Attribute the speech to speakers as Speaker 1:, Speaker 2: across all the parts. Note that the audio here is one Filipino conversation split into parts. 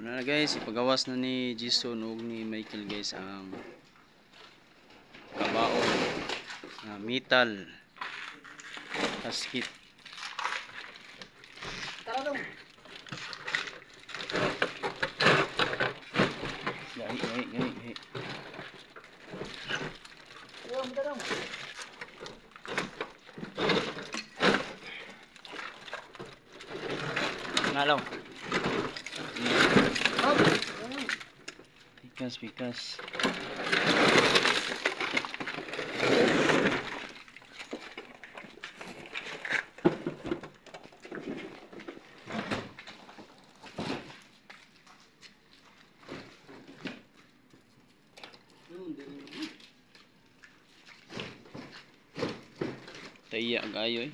Speaker 1: Ano na guys, ipagawas na ni Jason ug ni Michael guys ang kabaong na metal basket.
Speaker 2: Tara dong.
Speaker 1: Gai.
Speaker 2: Dong.
Speaker 1: Ngalaw.
Speaker 2: Hop.
Speaker 1: Pikas. Taya gayo eh.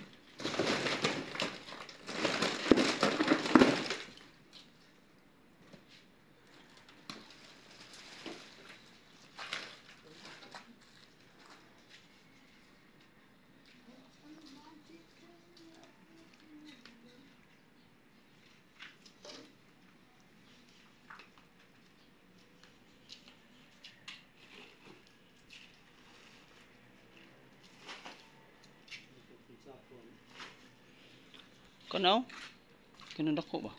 Speaker 1: Kanaw? Kinadako ba?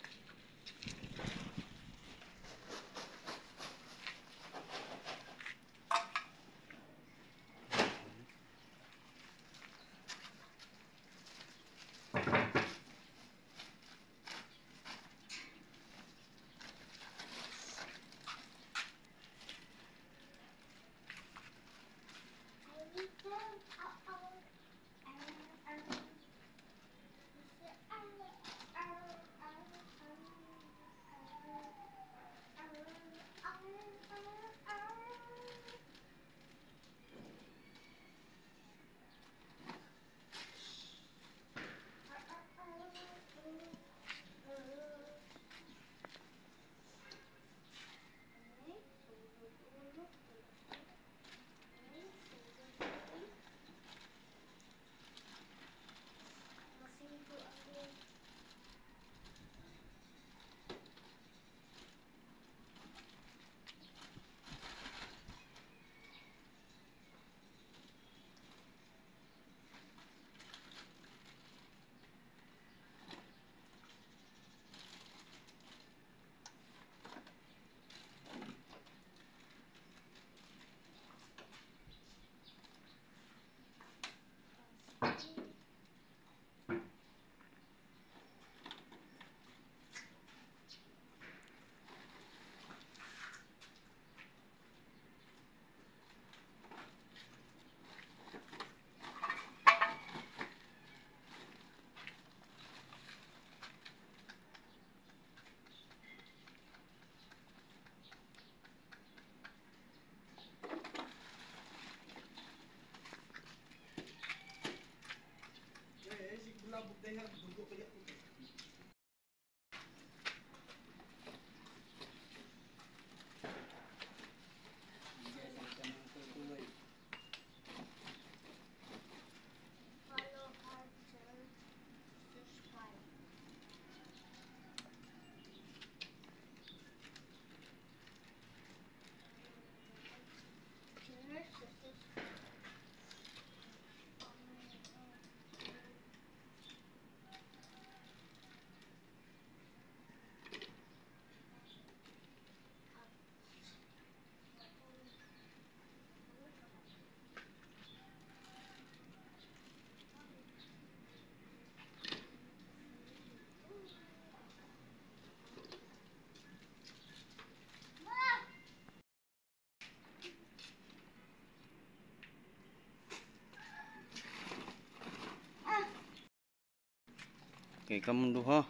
Speaker 1: Okay, kamu duha.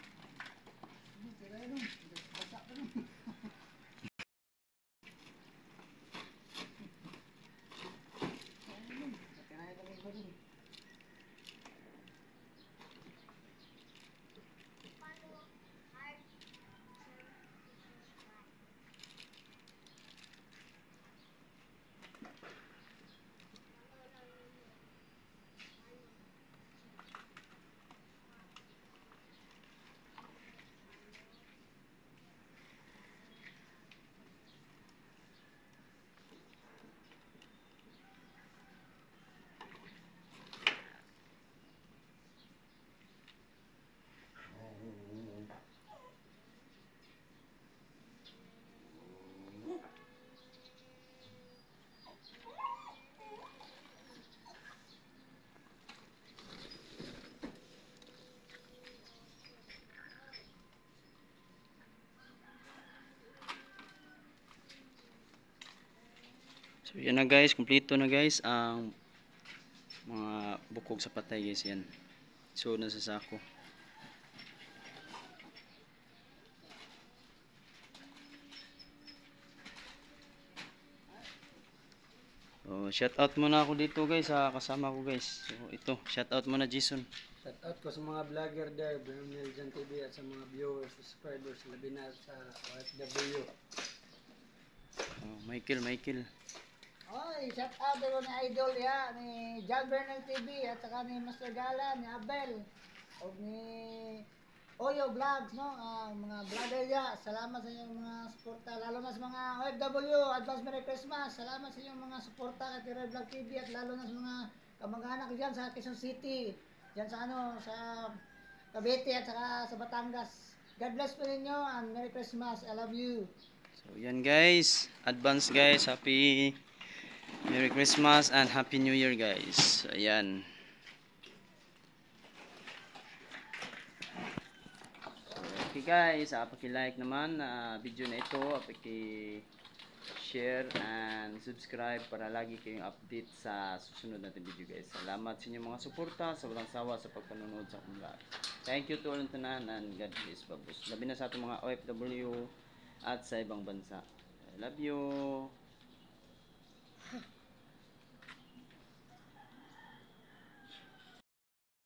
Speaker 1: So yan na guys, kumpleto na guys ang mga bukog sa patay guys yan. So nasa sako. So shout out muna ako dito guys sa kasama ko guys. So ito, shout out muna Jason.
Speaker 2: Shout out ko sa mga vlogger there, Bernal Jan TV at sa mga viewers, subscribers, labi na sa OFW.
Speaker 1: Oh, Michael.
Speaker 3: Oy, shout out ko ni Idol ya, ni John Bernal TV at saka ni Master Gala, ni Abel, o ni Oyo Vlogs, no? Mga vlogger ya, salamat sa inyong mga suporta, lalo na sa mga OFW, Advance Merry Christmas, salamat sa inyong mga suporta kay Tiroy Vlog TV at lalo na sa mga kamag-anak dyan sa Quezon City, dyan sa sa Cavite at saka sa Batangas. God bless po ninyo and Merry Christmas, I love you.
Speaker 1: So yan guys, advance guys, happy Merry Christmas and Happy New Year guys. So, ayan. Okay guys, paki-like naman na video na ito, paki-share and subscribe para lagi kayong update sa susunod natin video guys. Salamat sa inyong mga suporta, sa walang sawa sa pagpanonood sa akong vlog. Thank you to all tanan and God bless babos. Labi na sa ating mga OFW at sa ibang bansa. I love you.